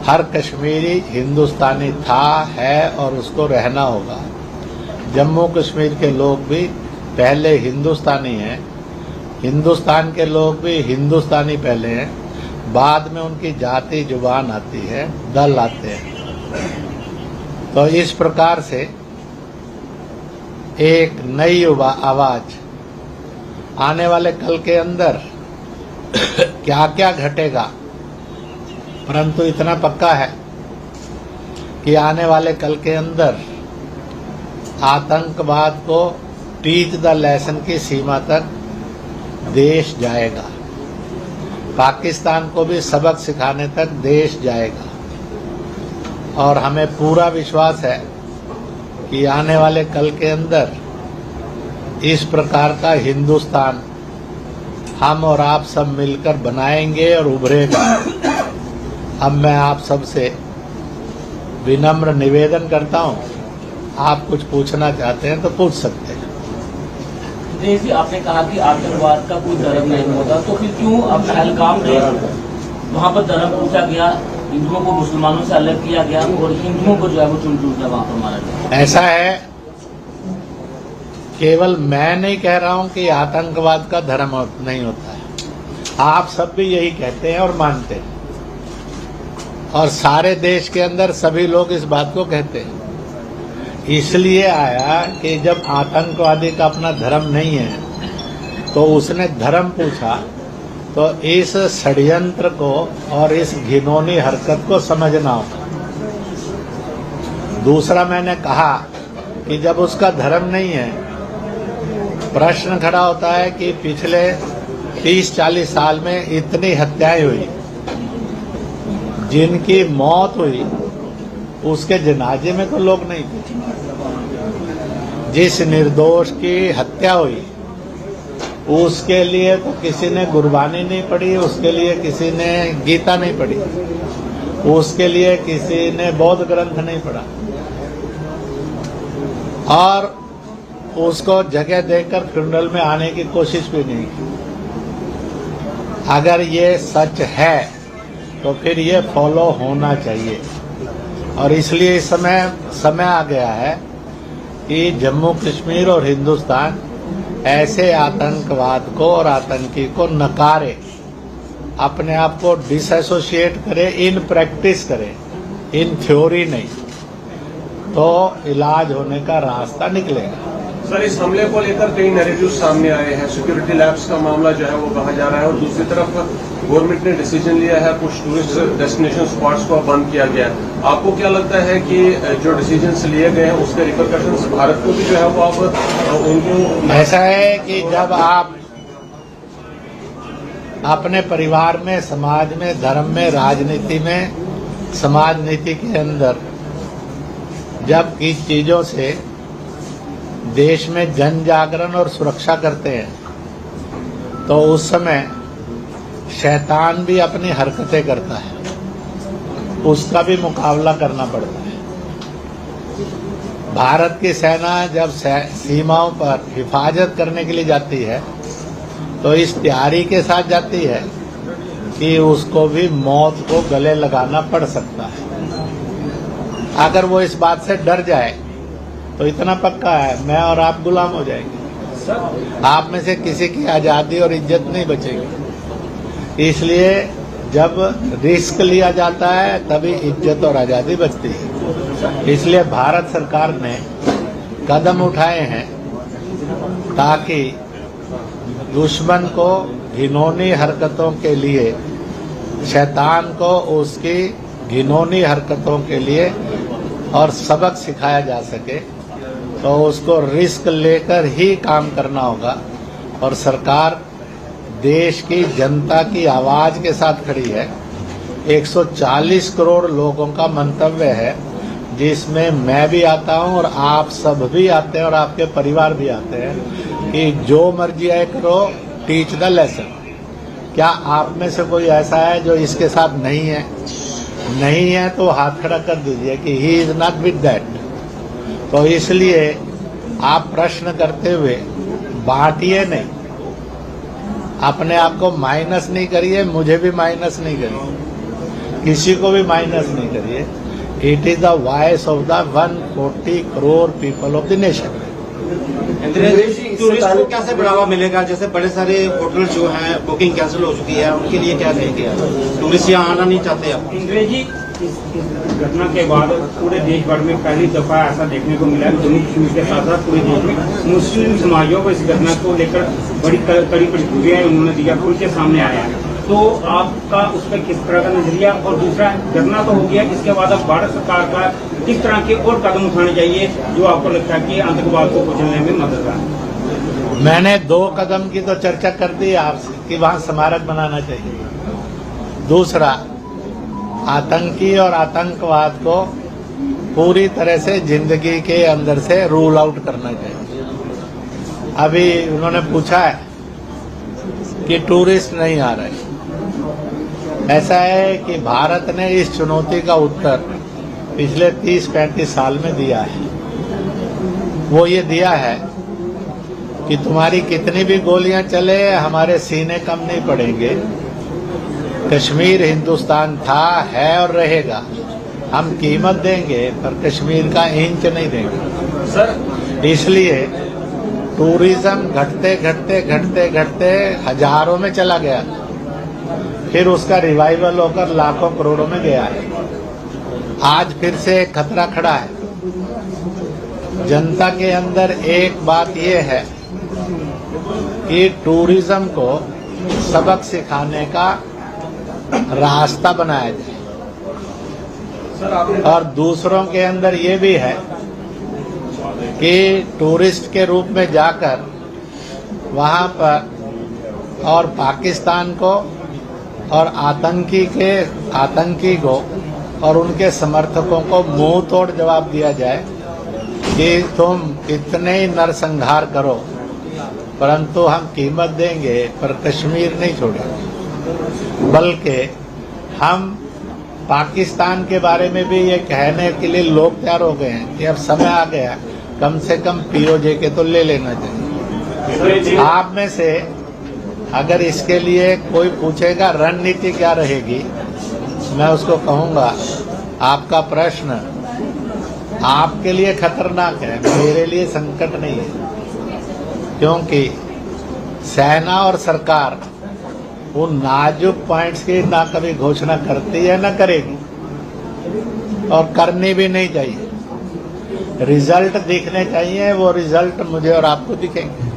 हर कश्मीरी हिंदुस्तानी था, है और उसको रहना होगा। जम्मू कश्मीर के लोग भी पहले हिंदुस्तानी हैं, हिंदुस्तान के लोग भी हिंदुस्तानी पहले हैं, बाद में उनकी जाति जुबान आती है, दल आते हैं। तो इस प्रकार से एक नई आवाज आने वाले कल के अंदर क्या क्या घटेगा, परंतु इतना पक्का है कि आने वाले कल के अंदर आतंकवाद को टीच द लेसन की सीमा तक देश जाएगा, पाकिस्तान को भी सबक सिखाने तक देश जाएगा। और हमें पूरा विश्वास है कि आने वाले कल के अंदर इस प्रकार का हिंदुस्तान हम और आप सब मिलकर बनाएंगे और उभरेगा। अब मैं आप सबसे विनम्र निवेदन करता हूं, आप कुछ पूछना चाहते हैं तो पूछ सकते हैं। जी, आपने कहा कि आतंकवाद का कोई धर्म नहीं होता, तो फिर क्यों अब पहलगाम में वहाँ पर धर्म पूछा गया, हिंदुओं को मुसलमानों से अलग किया गया और हिंदुओं को जो है वो चुन कर वहाँ पर मारा गया? ऐसा है, केवल मैं नहीं कह रहा हूं कि आतंकवाद का धर्म नहीं होता है, आप सब भी यही कहते हैं और मानते हैं, और सारे देश के अंदर सभी लोग इस बात को कहते हैं। इसलिए आया कि जब आतंकवादी का अपना धर्म नहीं है तो उसने धर्म पूछा, तो इस षड्यंत्र को और इस घिनौनी हरकत को समझना होगा। दूसरा, मैंने कहा कि जब उसका धर्म नहीं है, प्रश्न खड़ा होता है कि पिछले 30-40 साल में इतनी हत्याएं हुई, जिनकी मौत हुई उसके जनाजे में तो लोग नहीं थे। जिस निर्दोष की हत्या हुई उसके लिए तो किसी ने गुरबानी नहीं पढ़ी, उसके लिए किसी ने गीता नहीं पढ़ी, उसके लिए किसी ने बौद्ध ग्रंथ नहीं पढ़ा, और उसको जगह देकर फ्यूनरल में आने की कोशिश भी नहीं की। अगर ये सच है तो फिर ये फॉलो होना चाहिए, और इसलिए इस समय आ गया है कि जम्मू कश्मीर और हिंदुस्तान ऐसे आतंकवाद को और आतंकी को नकारे, अपने आप को डिसएसोसिएट करे, इन प्रैक्टिस करे, इन थ्योरी नहीं, तो इलाज होने का रास्ता निकलेगा। सर, इस हमले को लेकर कई नैरेटिव सामने आए हैं, सिक्योरिटी लैब्स का मामला जो है वो कहा जा रहा है, और दूसरी तरफ गवर्नमेंट ने डिसीजन लिया है कुछ टूरिस्ट डेस्टिनेशन स्पॉट्स को बंद किया गया है। आपको क्या लगता है कि जो डिसीजन लिए गए हैं उसके रिपरकशंस भारत को भी जो है वो अब उनको? ऐसा है कि जब आप अपने परिवार में, समाज में, धर्म में, राजनीति में, समाज नीति के अंदर जब किस चीजों से देश में जन जागरण और सुरक्षा करते हैं तो उस समय शैतान भी अपनी हरकतें करता है, उसका भी मुकाबला करना पड़ता है। भारत की सेना जब सीमाओं पर हिफाजत करने के लिए जाती है तो इस तैयारी के साथ जाती है कि उसको भी मौत को गले लगाना पड़ सकता है। अगर वो इस बात से डर जाए तो इतना पक्का है, मैं और आप गुलाम हो जाएंगे, आप में से किसी की आजादी और इज्जत नहीं बचेगी। इसलिए जब रिस्क लिया जाता है तभी इज्जत और आजादी बचती है। इसलिए भारत सरकार ने कदम उठाए हैं ताकि दुश्मन को घिनौनी हरकतों के लिए, शैतान को उसकी घिनौनी हरकतों के लिए और सबक सिखाया जा सके, तो उसको रिस्क लेकर ही काम करना होगा। और सरकार देश की जनता की आवाज के साथ खड़ी है। 140 करोड़ लोगों का मंतव्य है, जिसमें मैं भी आता हूं और आप सब भी आते हैं और आपके परिवार भी आते हैं, कि जो मर्जी आए करो, टीच द लेसन। क्या आप में से कोई ऐसा है जो इसके साथ नहीं है? नहीं है तो हाथ खड़ा कर दीजिए कि he is not with that. तो इसलिए आप प्रश्न करते हुए बांटिए नहीं, अपने आप को माइनस नहीं करिए, मुझे भी माइनस नहीं करिए। किसी को भी माइनस नहीं करिए। It is the voice of the 140 crore people of the nation. Tourist को कैसे बढ़ावा मिलेगा? जैसे बड़े सारे होटल जो हैं बुकिंग कैंसिल हो चुकी है, उनके लिए क्या कहेंगे? टूरिस्ट यहाँ आना नहीं चाहते अब। इंद्रेश जी, इस घटना के बाद पूरे देश भर में पहली दफा ऐसा देखने को मिला है, जम्मू कश्मीर के साथ साथ पूरे देश में मुस्लिम समाजों को इस घटना को लेकर बड़ी कड़ी प्रतिक्रिया उन्होंने दिया, खुल के सामने आया है। तो आपका उस पर किस तरह का नजरिया? और दूसरा, घटना तो हो गया, इसके बाद अब भारत सरकार का किस तरह के और कदम उठाने चाहिए जो आपको लगता है कि आतंकवाद को कुचलने में मददगार? मैंने 2 कदम की तो चर्चा कर दी आपसे कि वहां स्मारक बनाना चाहिए। दूसरा, आतंकी और आतंकवाद को पूरी तरह से जिंदगी के अंदर से रूल आउट करना चाहिए। अभी उन्होंने पूछा है कि टूरिस्ट नहीं आ रहे। ऐसा है कि भारत ने इस चुनौती का उत्तर पिछले 30-35 साल में दिया है। वो ये दिया है कि तुम्हारी कितनी भी गोलियां चले, हमारे सीने कम नहीं पड़ेंगे। कश्मीर हिंदुस्तान था, है और रहेगा। हम कीमत देंगे पर कश्मीर का इंच नहीं देंगे। सर, इसलिए टूरिज्म घटते घटते घटते घटते हजारों में चला गया, फिर उसका रिवाइवल होकर लाखों करोड़ों में गया है। आज फिर से एक खतरा खड़ा है। जनता के अंदर एक बात यह है कि टूरिज्म को सबक सिखाने का रास्ता बनाया जाए, सर आपने और दूसरों के अंदर ये भी है कि टूरिस्ट के रूप में जाकर वहां पर और पाकिस्तान को और आतंकी को और उनके समर्थकों को मुंह तोड़ जवाब दिया जाए कि तुम कितने ही नरसंहार करो परंतु हम कीमत देंगे पर कश्मीर नहीं छोड़ेंगे। बल्कि हम पाकिस्तान के बारे में भी ये कहने के लिए लोग तैयार हो गए हैं कि अब समय आ गया, कम से कम पीओजे के तो ले लेना चाहिए। आप में से अगर इसके लिए कोई पूछेगा रणनीति क्या रहेगी, मैं उसको कहूंगा आपका प्रश्न आपके लिए खतरनाक है, मेरे लिए संकट नहीं है। क्योंकि सेना और सरकार उन नाजुक पॉइंट्स की ना कभी घोषणा करती है ना करेगी, और करनी भी नहीं चाहिए। रिजल्ट दिखने चाहिए, वो रिजल्ट मुझे और आपको दिखेंगे।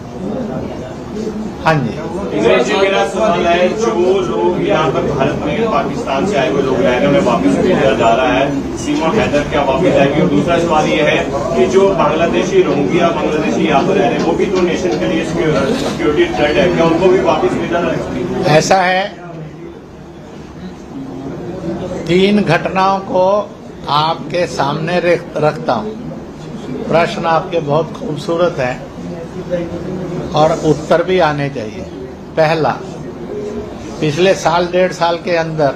हाँ जी, इंद्रेश जी, मेरा सवाल है, जो लोग यहाँ पर भारत में पाकिस्तान से आए हुए लोग रह रहे हैं, वापस भेजा जा रहा है, सीमा हैदर क्या वापस आएगी? और दूसरा सवाल ये है कि जो बांग्लादेशी रोहिंग्या बांग्लादेशी यहाँ पर रह रहे हैं, वो भी तो नेशन के लिए सिक्योरिटी थ्रेट है, क्या उनको भी वापस भेजा जा सकती है? ऐसा है, 3 घटनाओं को आपके सामने रखता हूं। प्रश्न आपके बहुत खूबसूरत हैं और उत्तर भी आने चाहिए। पहला, पिछले साल 1.5 साल के अंदर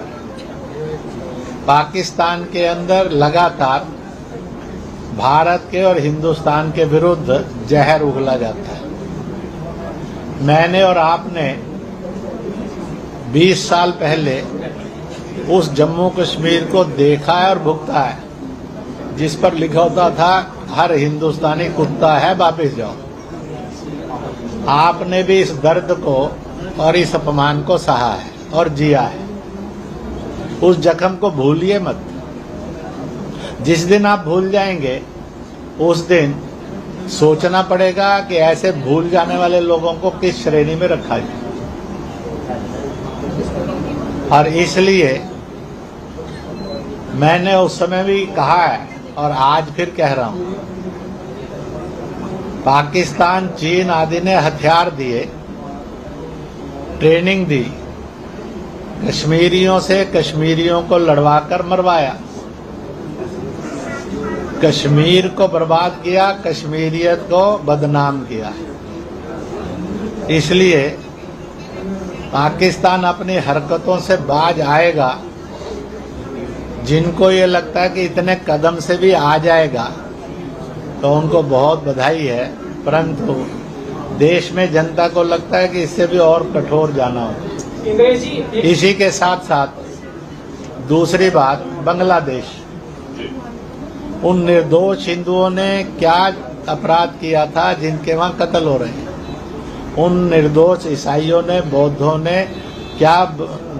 पाकिस्तान के अंदर लगातार भारत के और हिंदुस्तान के विरुद्ध जहर उगला जाता है। मैंने और आपने 20 साल पहले उस जम्मू कश्मीर को देखा है और भुगता है जिस पर लिखा होता था हर हिंदुस्तानी कुत्ता है, वापस जाओ। आपने भी इस दर्द को और इस अपमान को सहा है और जिया है। उस जख्म को भूलिए मत। जिस दिन आप भूल जाएंगे उस दिन सोचना पड़ेगा कि ऐसे भूल जाने वाले लोगों को किस श्रेणी में रखा जाए। और इसलिए मैंने उस समय भी कहा है और आज फिर कह रहा हूं, पाकिस्तान, चीन आदि ने हथियार दिए, ट्रेनिंग दी, कश्मीरियों से कश्मीरियों को लड़वाकर मरवाया, कश्मीर को बर्बाद किया, कश्मीरियत को बदनाम किया। इसलिए पाकिस्तान अपनी हरकतों से बाज आएगा। जिनको ये लगता है कि इतने कदम से भी आ जाएगा तो उनको बहुत बधाई है, परंतु देश में जनता को लगता है कि इससे भी और कठोर जाना होगा। इसी के साथ साथ दूसरी बात, बांग्लादेश, उन निर्दोष हिंदुओं ने क्या अपराध किया था जिनके वहां कत्ल हो रहे हैं? उन निर्दोष ईसाइयों ने, बौद्धों ने क्या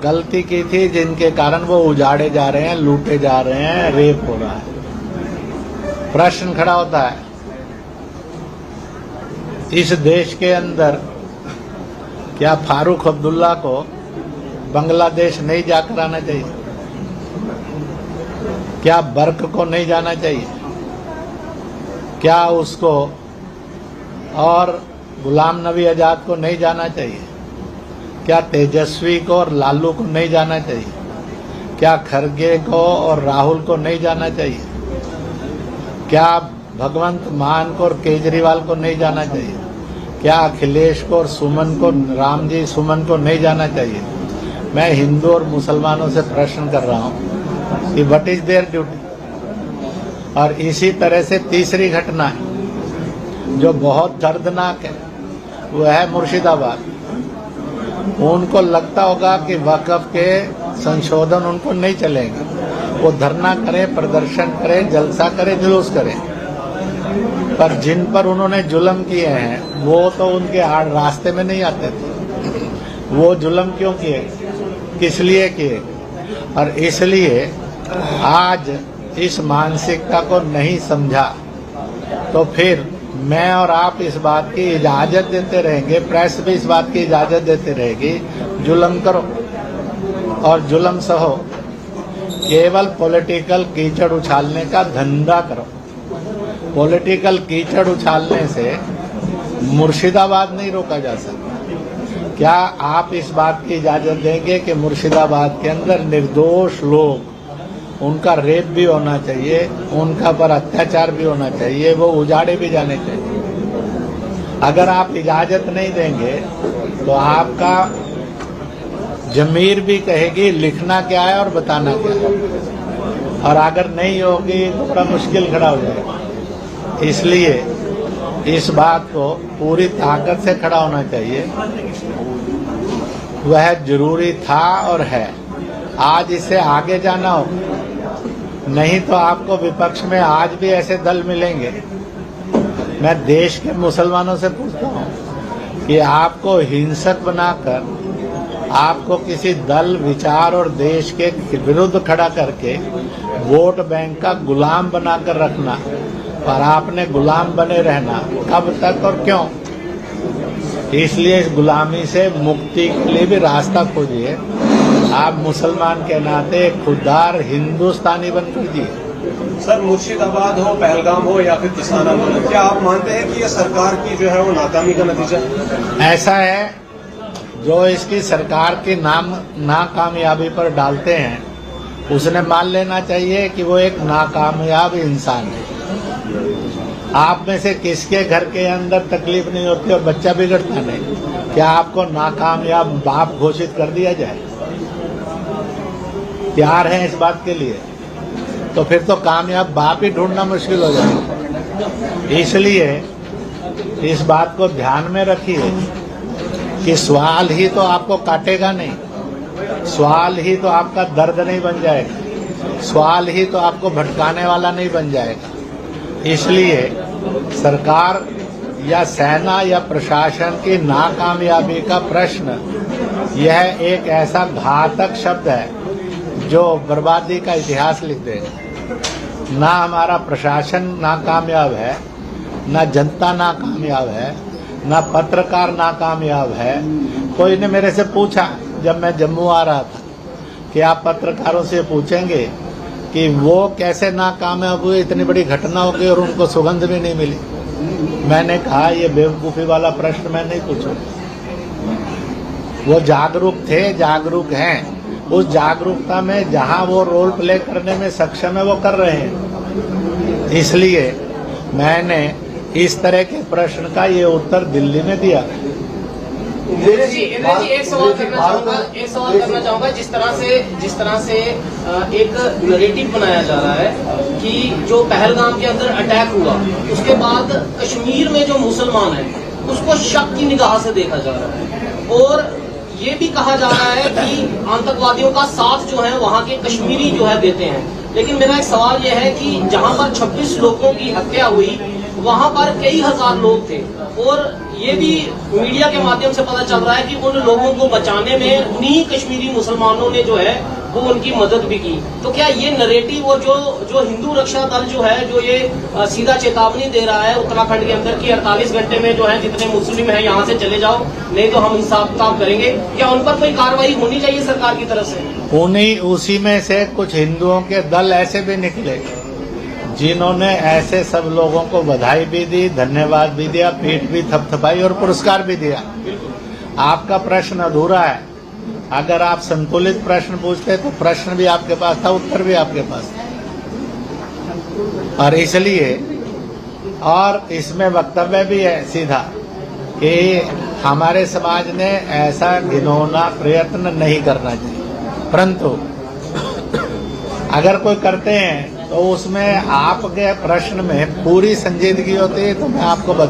गलती की थी जिनके कारण वो उजाड़े जा रहे हैं, लूटे जा रहे हैं, रेप हो रहा है? प्रश्न खड़ा होता है, इस देश के अंदर क्या फारूक अब्दुल्ला को बांग्लादेश नहीं जाकर आना चाहिए? क्या बर्क को नहीं जाना चाहिए? क्या उसको और गुलाम नबी आजाद को नहीं जाना चाहिए? क्या तेजस्वी को और लालू को नहीं जाना चाहिए? क्या खरगे को और राहुल को नहीं जाना चाहिए? क्या भगवंत मान को और केजरीवाल को नहीं जाना चाहिए? क्या अखिलेश को और सुमन को, राम जी सुमन को नहीं जाना चाहिए? मैं हिंदू और मुसलमानों से प्रश्न कर रहा हूं कि व्हाट इज देयर ड्यूटी? और इसी तरह से तीसरी घटना है जो बहुत दर्दनाक है, वो है मुर्शिदाबाद। उनको लगता होगा कि वक़्फ़ के संशोधन उनको नहीं चलेंगे, वो धरना करें, प्रदर्शन करें, जलसा करें, जुलूस करें, पर जिन पर उन्होंने जुल्म किए हैं वो तो उनके रास्ते में नहीं आते थे। वो जुल्म क्यों किए, किस लिए किए? और इसलिए आज इस मानसिकता को नहीं समझा तो फिर मैं और आप इस बात की इजाजत देते रहेंगे, प्रेस भी इस बात की इजाजत देते रहेगी, जुल्म करो और जुल्म सहो, केवल पॉलिटिकल कीचड़ उछालने का धंधा करो। पॉलिटिकल कीचड़ उछालने से मुर्शिदाबाद नहीं रोका जा सकता। क्या आप इस बात की इजाजत देंगे कि मुर्शिदाबाद के अंदर निर्दोष लोग, उनका रेप भी होना चाहिए, उनका पर अत्याचार भी होना चाहिए, वो उजाड़े भी जाने चाहिए? अगर आप इजाजत नहीं देंगे तो आपका जमीर भी कहेगी लिखना क्या है और बताना क्या है, और अगर नहीं होगी तो बड़ा मुश्किल खड़ा हो जाएगा। इसलिए इस बात को पूरी ताकत से खड़ा होना चाहिए, वह जरूरी था और है। आज इससे आगे जाना हो, नहीं तो आपको विपक्ष में आज भी ऐसे दल मिलेंगे। मैं देश के मुसलमानों से पूछता हूँ कि आपको हिंसक बनाकर, आपको किसी दल, विचार और देश के विरुद्ध खड़ा करके वोट बैंक का गुलाम बनाकर रखना, पर आपने गुलाम बने रहना कब तक और क्यों? इसलिए इस गुलामी से मुक्ति के लिए भी रास्ता खोजिए। आप मुसलमान के नाते खुददार हिंदुस्तानी बन कीजिए। सर, मुर्शिदाबाद हो, पहलगाम हो या फिर किसान आंदोलन, क्या आप मानते हैं कि ये सरकार की जो है वो नाकामी का नतीजा? ऐसा है, जो इसकी सरकार की नाकामयाबी पर डालते हैं उसने मान लेना चाहिए कि वो एक नाकामयाब इंसान है। आप में से किसके घर के अंदर तकलीफ नहीं होती और बच्चा बिगड़ता नहीं? क्या आपको नाकामयाब बाप घोषित कर दिया जाए? तैयार हैं इस बात के लिए? तो फिर तो कामयाब बाप ही ढूंढना मुश्किल हो जाएगा। इसलिए इस बात को ध्यान में रखिए कि सवाल ही तो आपको काटेगा नहीं, सवाल ही तो आपका दर्द नहीं बन जाएगा, सवाल ही तो आपको भटकाने वाला नहीं बन जाएगा। इसलिए सरकार या सेना या प्रशासन की नाकामयाबी का प्रश्न, यह एक ऐसा घातक शब्द है जो बर्बादी का इतिहास लिख देगा। ना हमारा प्रशासन नाकामयाब है, ना जनता नाकामयाब है, ना पत्रकार नाकामयाब है। कोई ने मेरे से पूछा जब मैं जम्मू आ रहा था कि आप पत्रकारों से पूछेंगे कि वो कैसे नाकामयाब हुए, इतनी बड़ी घटना हो गई और उनको सुगंध भी नहीं मिली। मैंने कहा ये बेवकूफ़ी वाला प्रश्न मैं नहीं पूछूंगा। वो जागरूक थे, जागरूक हैं। उस जागरूकता में जहां वो रोल प्ले करने में सक्षम है वो कर रहे हैं। इसलिए मैंने इस तरह के प्रश्न का ये उत्तर दिल्ली में दिया। इंद्र जी एक सवाल करना चाहूंगा। जिस तरह से एक नैरेटिव बनाया जा रहा है कि जो पहलगाम के अंदर अटैक हुआ उसके बाद कश्मीर में जो मुसलमान है उसको शक की निगाह से देखा जा रहा है, और ये भी कहा जा रहा है कि आतंकवादियों का साथ जो है वहाँ के कश्मीरी जो है देते हैं। लेकिन मेरा एक सवाल यह है कि जहाँ पर 26 लोगों की हत्या हुई वहाँ पर कई हजार लोग थे और ये भी मीडिया के माध्यम से पता चल रहा है कि उन लोगों को बचाने में उन्हीं कश्मीरी मुसलमानों ने जो है वो उनकी मदद भी की। तो क्या ये नरेटिव और जो हिंदू रक्षा दल जो है जो ये सीधा चेतावनी दे रहा है उत्तराखंड के अंदर कि 48 घंटे में जो है जितने मुस्लिम हैं यहाँ से चले जाओ नहीं तो हम हिसाब किताब करेंगे, क्या उन पर कोई कार्रवाई होनी चाहिए सरकार की तरफ से? उसी में से कुछ हिंदुओं के दल ऐसे भी निकले जिन्होंने ऐसे सब लोगों को बधाई भी दी, धन्यवाद भी दिया, पीठ भी थपथपाई और पुरस्कार भी दिया। आपका प्रश्न अधूरा है। अगर आप संतुलित प्रश्न पूछते तो प्रश्न भी आपके पास था, उत्तर भी आपके पास था। और इसलिए और इसमें वक्तव्य भी है सीधा कि हमारे समाज ने ऐसा घिनौना प्रयत्न नहीं करना चाहिए, परंतु अगर कोई करते हैं तो उसमें आपके प्रश्न में पूरी संजीदगी होती है। तो मैं आपको